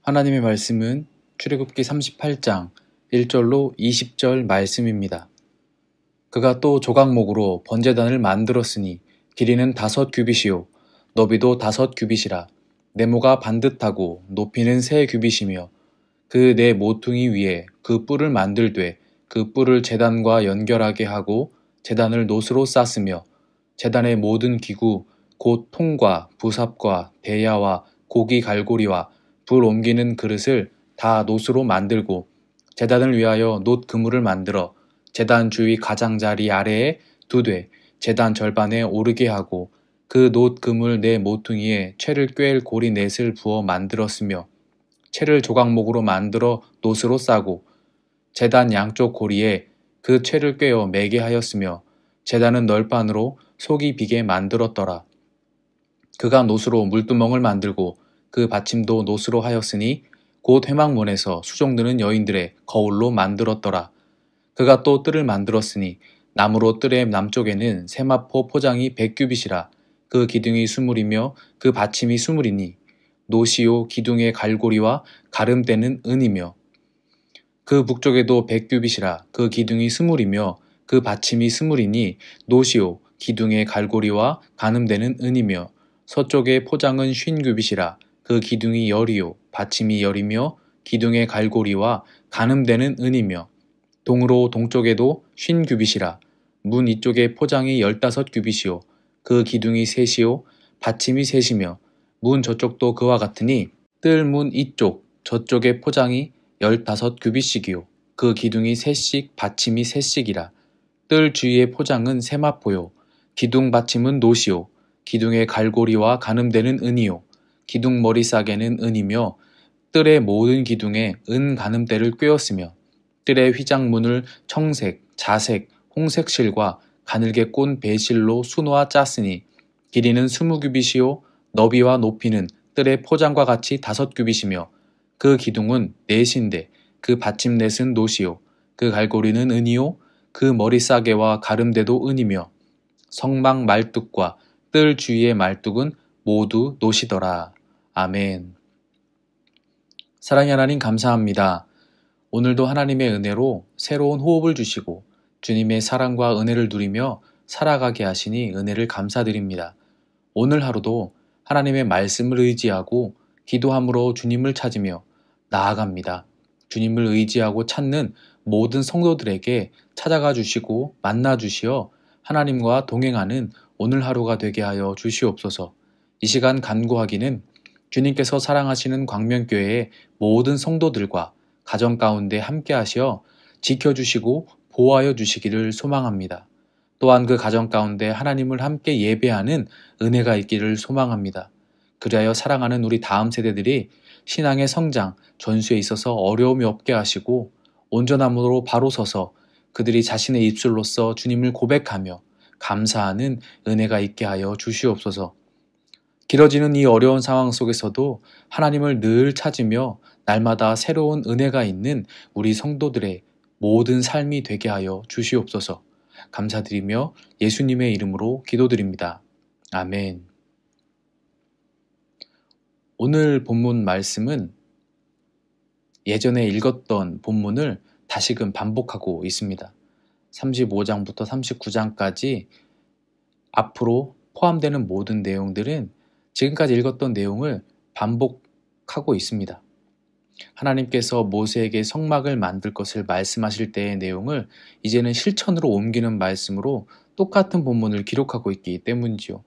하나님의 말씀은 출애굽기 38장 1절로 20절 말씀입니다. 그가 또 조각목으로 번제단을 만들었으니 길이는 5규빗이요 너비도 5규빗이라. 네모가 반듯하고 높이는 3규빗이며 그 네 모퉁이 위에 그 뿔을 만들되 그 뿔을 제단과 연결하게 하고 제단을 노스로 쌌으며 제단의 모든 기구 곧 통과 부삽과 대야와 고기 갈고리와 불 옮기는 그릇을 다 노스로 만들고 제단을 위하여 놋 그물을 만들어 제단 주위 가장자리 아래에 두되 제단 절반에 오르게 하고 그 놋 그물 네 모퉁이에 채를 꿰일 고리 넷을 부어 만들었으며 채를 조각목으로 만들어 놋으로 싸고 제단 양쪽 고리에 그 채를 꿰어 매게 하였으며 제단은 널판으로 속이 비게 만들었더라. 그가 놋으로 물두멍을 만들고 그 받침도 놋으로 하였으니 곧 회막문에서 수종드는 여인들의 거울로 만들었더라. 그가 또 뜰을 만들었으니 나무로 뜰의 남쪽에는 세마포 포장이 100규빗이라. 그 기둥이 20이며 그 받침이 20이니 노시오 기둥의 갈고리와 가름대는 은이며 그 북쪽에도 100규빗이라. 그 기둥이 20이며 그 받침이 20이니 노시오 기둥의 갈고리와 가늠대는 은이며 서쪽의 포장은 50규빗이라. 그 기둥이 10이요 받침이 10이며 기둥의 갈고리와 가늠대는 은이며 동으로 동쪽에도 50규빗이라. 문 이쪽의 포장이 15규빗이요 그 기둥이 3이요 받침이 3이며 문 저쪽도 그와 같으니 뜰 문 이쪽 저쪽의 포장이 15규빗씩이요 그 기둥이 3씩 받침이 3씩이라. 뜰 주위의 포장은 세마포요 기둥 받침은 노시요 기둥의 갈고리와 가늠대는 은이요 기둥 머리 싸개는 은이며 뜰의 모든 기둥에 은 가늠대를 꿰었으며 뜰의 휘장문을 청색, 자색, 홍색 실과 가늘게 꼰 배실로 수놓아 짰으니 길이는 20규빗이요 너비와 높이는 뜰의 포장과 같이 5규빗이며 그 기둥은 넷인데 그 받침 넷은 노시요 그 갈고리는 은이요 그 머리 싸개와 가름대도 은이며 성막 말뚝과 뜰 주위의 말뚝은 모두 노시더라. 아멘. 사랑의 하나님 감사합니다. 오늘도 하나님의 은혜로 새로운 호흡을 주시고 주님의 사랑과 은혜를 누리며 살아가게 하시니 은혜를 감사드립니다. 오늘 하루도 하나님의 말씀을 의지하고 기도함으로 주님을 찾으며 나아갑니다. 주님을 의지하고 찾는 모든 성도들에게 찾아가 주시고 만나 주시어 하나님과 동행하는 오늘 하루가 되게 하여 주시옵소서. 이 시간 간구하기는 주님께서 사랑하시는 광명교회의 모든 성도들과 가정 가운데 함께 하시어 지켜주시고 보호하여 주시기를 소망합니다. 또한 그 가정 가운데 하나님을 함께 예배하는 은혜가 있기를 소망합니다. 그리하여 사랑하는 우리 다음 세대들이 신앙의 성장, 전수에 있어서 어려움이 없게 하시고 온전함으로 바로 서서 그들이 자신의 입술로써 주님을 고백하며 감사하는 은혜가 있게 하여 주시옵소서. 길어지는 이 어려운 상황 속에서도 하나님을 늘 찾으며 날마다 새로운 은혜가 있는 우리 성도들의 모든 삶이 되게 하여 주시옵소서. 감사드리며 예수님의 이름으로 기도드립니다. 아멘. 오늘 본문 말씀은 예전에 읽었던 본문을 다시금 반복하고 있습니다. 35장부터 39장까지 앞으로 포함되는 모든 내용들은 지금까지 읽었던 내용을 반복하고 있습니다. 하나님께서 모세에게 성막을 만들 것을 말씀하실 때의 내용을 이제는 실천으로 옮기는 말씀으로 똑같은 본문을 기록하고 있기 때문이지요.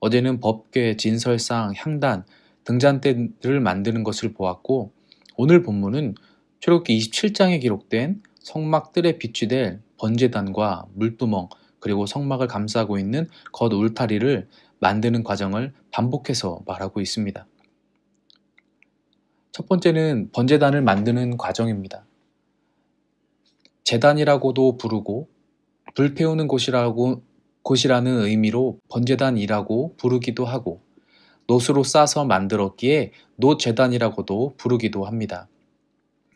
어제는 법궤, 진설상, 향단, 등잔대를 만드는 것을 보았고 오늘 본문은 출애굽기 27장에 기록된 성막 뜰에 비추될 번제단과 물두멍 그리고 성막을 감싸고 있는 겉 울타리를 만드는 과정을 반복해서 말하고 있습니다. 첫 번째는 번제단을 만드는 과정입니다. 제단이라고도 부르고 불 태우는 곳이라는 의미로 번제단이라고 부르기도 하고 놋으로 싸서 만들었기에 놋제단이라고도 부르기도 합니다.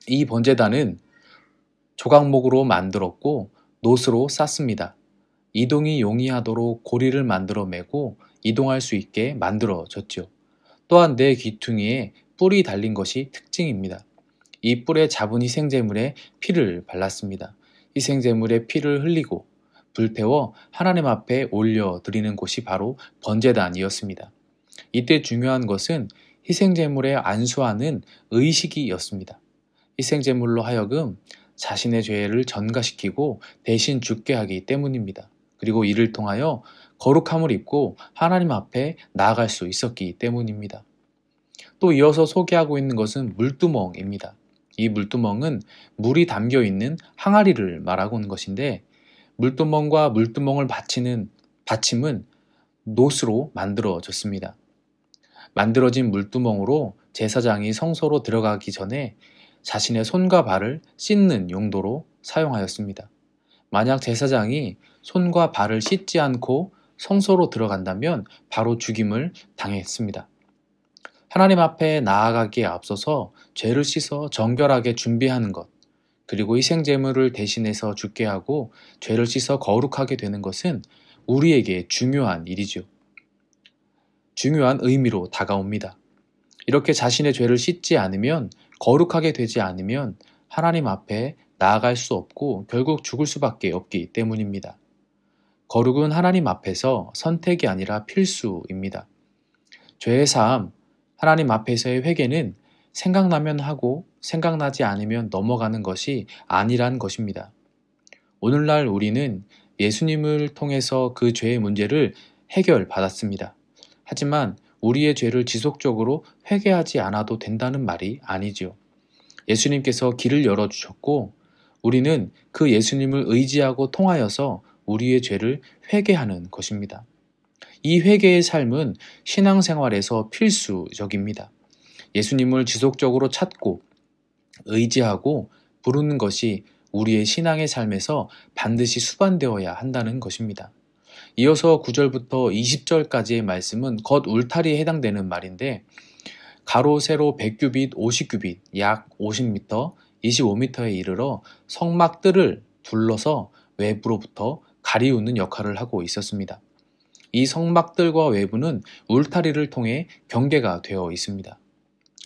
이 번제단은 조각목으로 만들었고 놋으로 쌌습니다. 이동이 용이하도록 고리를 만들어 매고 이동할 수 있게 만들어졌죠. 또한 네 귀퉁이에 뿔이 달린 것이 특징입니다. 이 뿔에 잡은 희생제물에 피를 발랐습니다. 희생제물에 피를 흘리고 불태워 하나님 앞에 올려드리는 곳이 바로 번제단이었습니다. 이때 중요한 것은 희생제물에 안수하는 의식이었습니다. 희생제물로 하여금 자신의 죄를 전가시키고 대신 죽게 하기 때문입니다. 그리고 이를 통하여 거룩함을 입고 하나님 앞에 나아갈 수 있었기 때문입니다. 또 이어서 소개하고 있는 것은 물두멍입니다. 이 물두멍은 물이 담겨 있는 항아리를 말하고 있는 것인데, 물두멍과 물두멍을 받침은 노스로 만들어졌습니다. 만들어진 물두멍으로 제사장이 성소로 들어가기 전에 자신의 손과 발을 씻는 용도로 사용하였습니다. 만약 제사장이 손과 발을 씻지 않고 성소로 들어간다면 바로 죽임을 당했습니다. 하나님 앞에 나아가기에 앞서서 죄를 씻어 정결하게 준비하는 것, 그리고 희생제물을 대신해서 죽게 하고 죄를 씻어 거룩하게 되는 것은 우리에게 중요한 일이죠. 중요한 의미로 다가옵니다. 이렇게 자신의 죄를 씻지 않으면, 거룩하게 되지 않으면 하나님 앞에 나아갈 수 없고 결국 죽을 수밖에 없기 때문입니다. 거룩은 하나님 앞에서 선택이 아니라 필수입니다. 죄의 사함, 하나님 앞에서의 회개는 생각나면 하고 생각나지 않으면 넘어가는 것이 아니란 것입니다. 오늘날 우리는 예수님을 통해서 그 죄의 문제를 해결받았습니다. 하지만 우리의 죄를 지속적으로 회개하지 않아도 된다는 말이 아니지요. 예수님께서 길을 열어주셨고 우리는 그 예수님을 의지하고 통하여서 우리의 죄를 회개하는 것입니다. 이 회개의 삶은 신앙생활에서 필수적입니다. 예수님을 지속적으로 찾고 의지하고 부르는 것이 우리의 신앙의 삶에서 반드시 수반되어야 한다는 것입니다. 이어서 9절부터 20절까지의 말씀은 겉 울타리에 해당되는 말인데, 가로 세로 100규빗 50규빗 약 50m 25m에 이르러 성막들을 둘러서 외부로부터 가리우는 역할을 하고 있었습니다. 이 성막들과 외부는 울타리를 통해 경계가 되어 있습니다.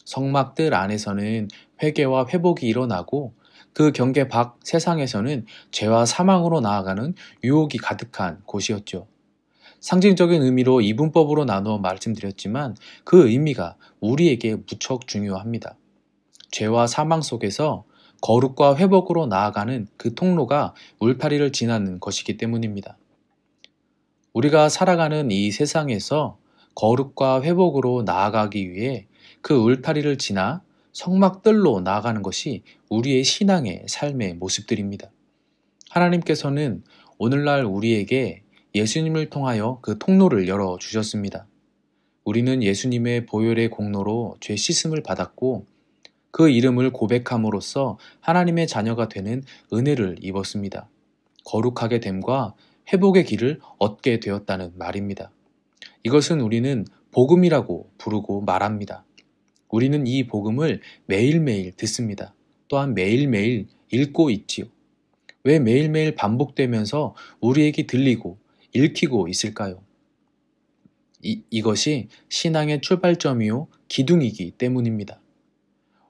성막들 안에서는 회개와 회복이 일어나고 그 경계 밖 세상에서는 죄와 사망으로 나아가는 유혹이 가득한 곳이었죠. 상징적인 의미로 이분법으로 나누어 말씀드렸지만 그 의미가 우리에게 무척 중요합니다. 죄와 사망 속에서 거룩과 회복으로 나아가는 그 통로가 울타리를 지나는 것이기 때문입니다. 우리가 살아가는 이 세상에서 거룩과 회복으로 나아가기 위해 그 울타리를 지나 성막들로 나아가는 것이 우리의 신앙의 삶의 모습들입니다. 하나님께서는 오늘날 우리에게 예수님을 통하여 그 통로를 열어주셨습니다. 우리는 예수님의 보혈의 공로로 죄 씻음을 받았고 그 이름을 고백함으로써 하나님의 자녀가 되는 은혜를 입었습니다. 거룩하게 됨과 회복의 길을 얻게 되었다는 말입니다. 이것은 우리는 복음이라고 부르고 말합니다. 우리는 이 복음을 매일매일 듣습니다. 또한 매일매일 읽고 있지요. 왜 매일매일 반복되면서 우리에게 들리고 읽히고 있을까요? 이것이 신앙의 출발점이요 기둥이기 때문입니다.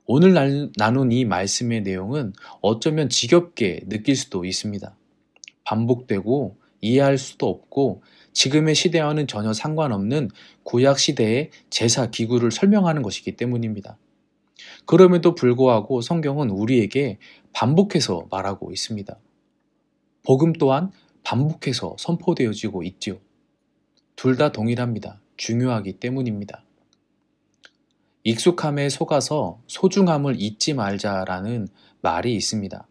오늘 나눈 이 말씀의 내용은 어쩌면 지겹게 느낄 수도 있습니다. 반복되고 이해할 수도 없고 지금의 시대와는 전혀 상관없는 구약 시대의 제사 기구를 설명하는 것이기 때문입니다. 그럼에도 불구하고 성경은 우리에게 반복해서 말하고 있습니다. 복음 또한 반복해서 선포되어지고 있지요. 둘 다 동일합니다. 중요하기 때문입니다. 익숙함에 속아서 소중함을 잊지 말자라는 말이 있습니다.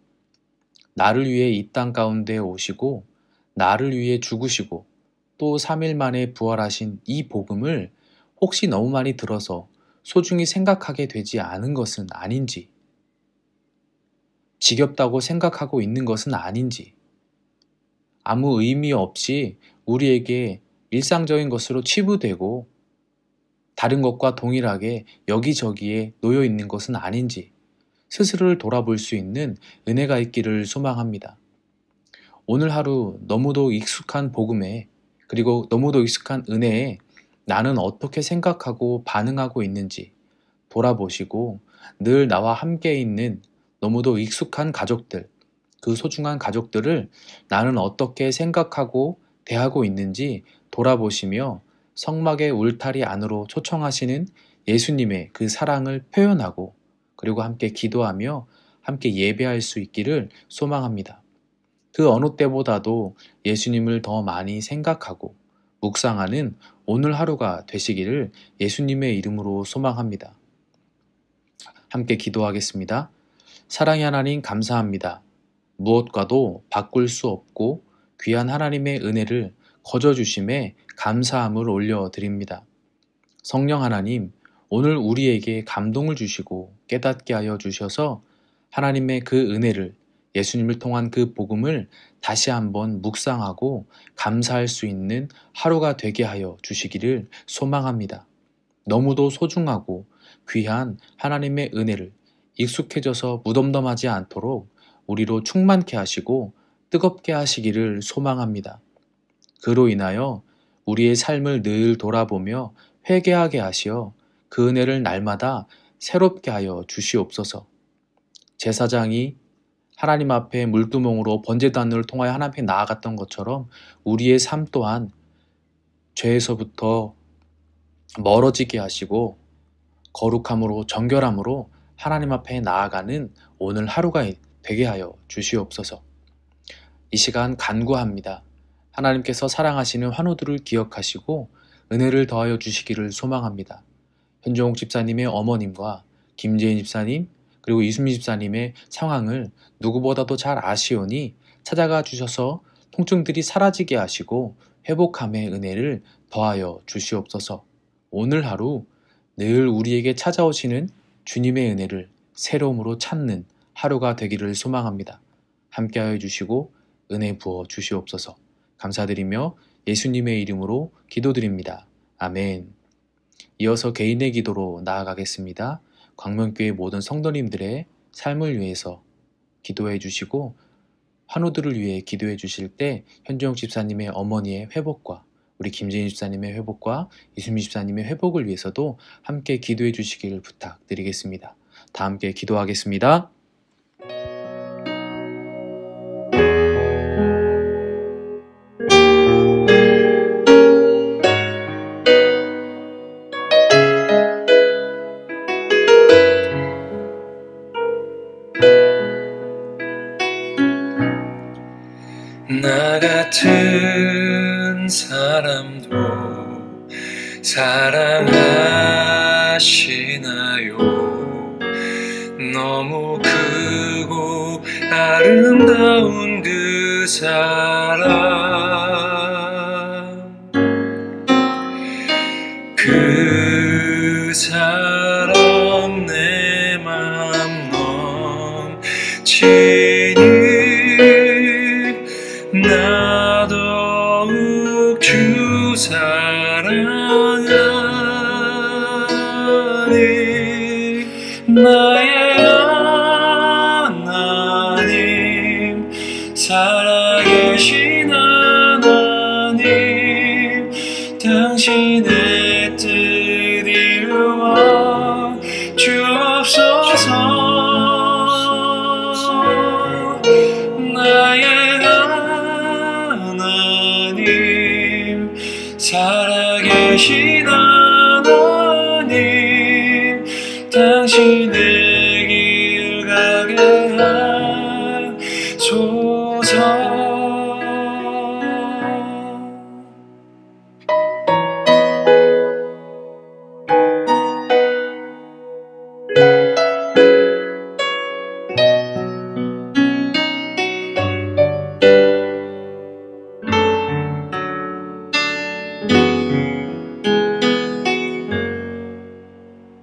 나를 위해 이 땅 가운데 오시고 나를 위해 죽으시고 또 3일 만에 부활하신 이 복음을 혹시 너무 많이 들어서 소중히 생각하게 되지 않은 것은 아닌지, 지겹다고 생각하고 있는 것은 아닌지, 아무 의미 없이 우리에게 일상적인 것으로 치부되고 다른 것과 동일하게 여기저기에 놓여 있는 것은 아닌지 스스로를 돌아볼 수 있는 은혜가 있기를 소망합니다. 오늘 하루 너무도 익숙한 복음에 그리고 너무도 익숙한 은혜에 나는 어떻게 생각하고 반응하고 있는지 돌아보시고 늘 나와 함께 있는 너무도 익숙한 가족들, 그 소중한 가족들을 나는 어떻게 생각하고 대하고 있는지 돌아보시며 성막의 울타리 안으로 초청하시는 예수님의 그 사랑을 표현하고 그리고 함께 기도하며 함께 예배할 수 있기를 소망합니다. 그 어느 때보다도 예수님을 더 많이 생각하고 묵상하는 오늘 하루가 되시기를 예수님의 이름으로 소망합니다. 함께 기도하겠습니다. 사랑의 하나님 감사합니다. 무엇과도 바꿀 수 없고 귀한 하나님의 은혜를 거저 주심에 감사함을 올려드립니다. 성령 하나님, 오늘 우리에게 감동을 주시고 깨닫게 하여 주셔서 하나님의 그 은혜를, 예수님을 통한 그 복음을 다시 한번 묵상하고 감사할 수 있는 하루가 되게 하여 주시기를 소망합니다. 너무도 소중하고 귀한 하나님의 은혜를 익숙해져서 무덤덤하지 않도록 우리로 충만케 하시고 뜨겁게 하시기를 소망합니다. 그로 인하여 우리의 삶을 늘 돌아보며 회개하게 하시어 그 은혜를 날마다 새롭게 하여 주시옵소서. 제사장이 하나님 앞에 물두멍으로 번제단을 통하여 하나님 앞에 나아갔던 것처럼 우리의 삶 또한 죄에서부터 멀어지게 하시고 거룩함으로 정결함으로 하나님 앞에 나아가는 오늘 하루가 되게 하여 주시옵소서. 이 시간 간구합니다. 하나님께서 사랑하시는 환우들을 기억하시고 은혜를 더하여 주시기를 소망합니다. 현종옥 집사님의 어머님과 김재인 집사님 그리고 이수미 집사님의 상황을 누구보다도 잘 아시오니 찾아가 주셔서 통증들이 사라지게 하시고 회복함의 은혜를 더하여 주시옵소서. 오늘 하루 늘 우리에게 찾아오시는 주님의 은혜를 새로움으로 찾는 하루가 되기를 소망합니다. 함께하여 주시고 은혜 부어 주시옵소서. 감사드리며 예수님의 이름으로 기도드립니다. 아멘. 이어서 개인의 기도로 나아가겠습니다. 광명교회 모든 성도님들의 삶을 위해서 기도해 주시고 환우들을 위해 기도해 주실 때 현종 집사님의 어머니의 회복과 우리 김재인 집사님의 회복과 이수미 집사님의 회복을 위해서도 함께 기도해 주시기를 부탁드리겠습니다. 다 함께 기도하겠습니다. 나 같은 사람도 사랑하시나요? 너무 크고 아름다운 그 사랑, 그 사랑 내 맘 넘치니 나 더욱 주 사랑하니 나의 하나님, 살아계신 하나님, 당신의 뜻 이루어 주옵소서. 나의 하나님, 살아계신 하나님, 당신의 길 가게 하소서.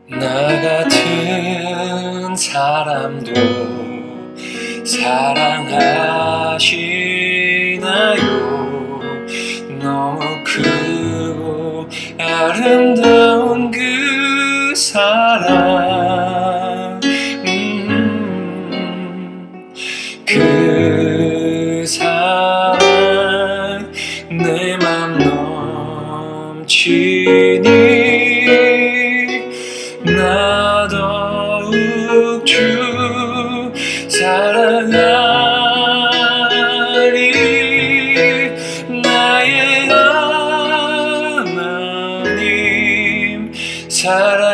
나 같은 사람도 사랑하시나요? 너무 크고 아름다운 그 사랑, 그 사랑 내 맘 넘치니 나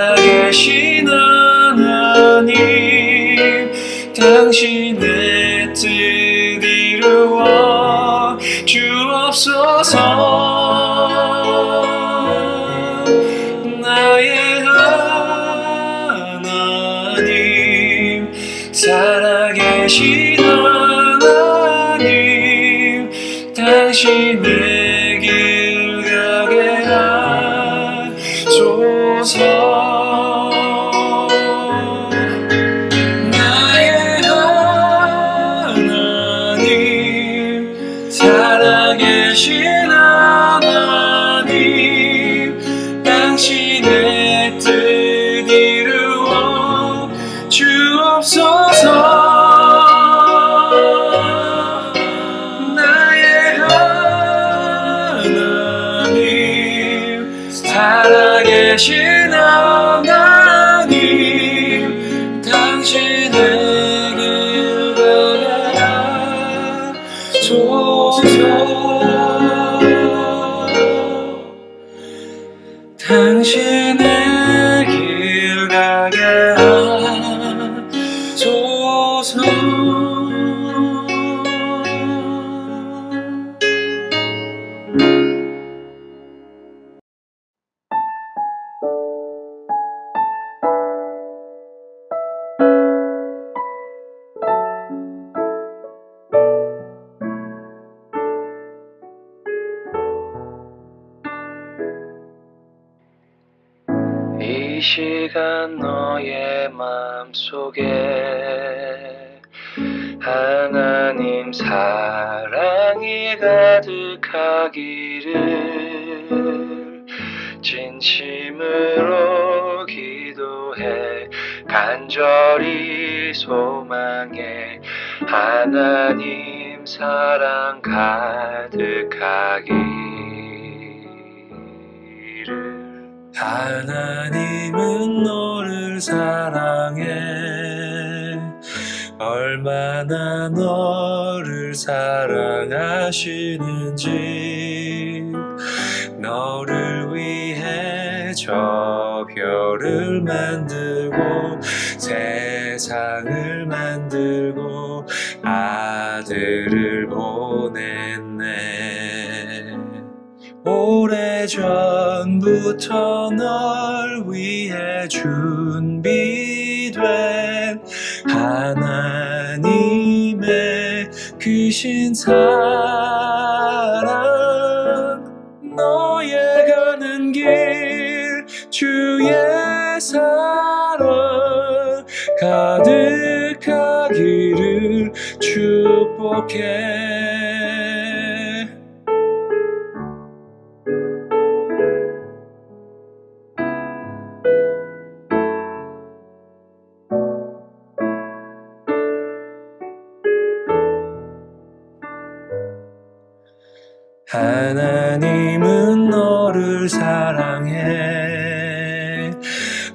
살아계신 하나님 당신의 뜻 이루어 주옵소서. 나의 하나님 살아계신 하나님 당신의 길 가게 하소서. 나의 하나님 살아계신 하나님 당신의 뜻 이루어 주옵소서. 나의 하나님 살아계신 하나님 당신의 길 가게 하소서. 당신의 길 가게 하소서. 이 시간 너의 마음속에 하나님 사랑이 가득하기를 진심으로 기도해 간절히 소망해 하나님 사랑 가득하기를. 하나님은 너를 사랑해 얼마나 너를 사랑하시는지 너를 위해 저 별을 만들고 세상을 만들고 아들을 보냈네. 오래전부터 널 위해 준비된 하나님의 크신 사랑 너의 가는 길 주의 사랑 가득하기를 축복해. 하나님은 너를 사랑해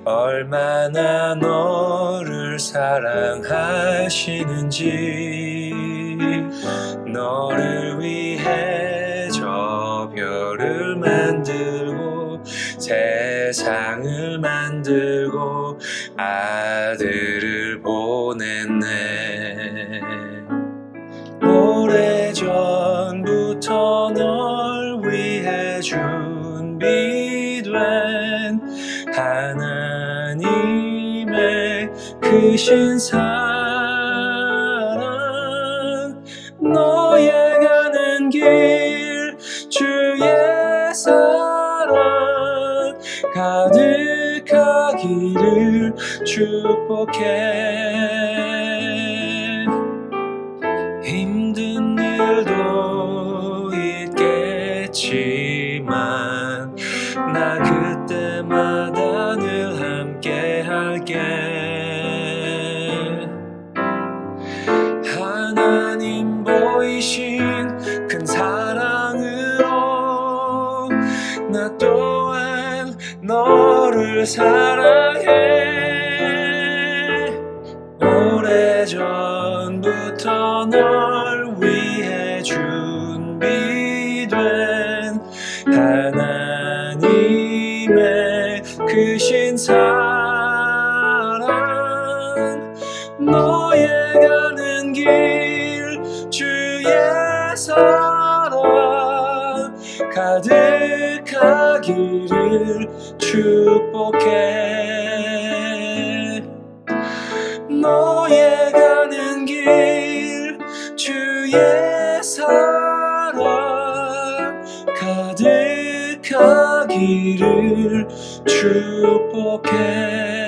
얼마나 너를 사랑하시는지 너를 위해 저 별을 만들고 세상을 만들고 아들을 보냈네. 오래전부터 널 위해 준비된 하나님의 크신 사랑 너의 가는 길 주의 사랑 가득하기를 축복해. 힘든 일도 있겠지만 나 그때마다 늘 함께 할게. 하나님 보이신 큰 사랑으로 나 또한 너를 사랑해. 오래전부터 널 위해 준비된 하나님의 크신 사랑 가는 길 주의 사랑 가득하기를 축복해. 너의 가는 길 주의 사랑 가득하기를 축복해.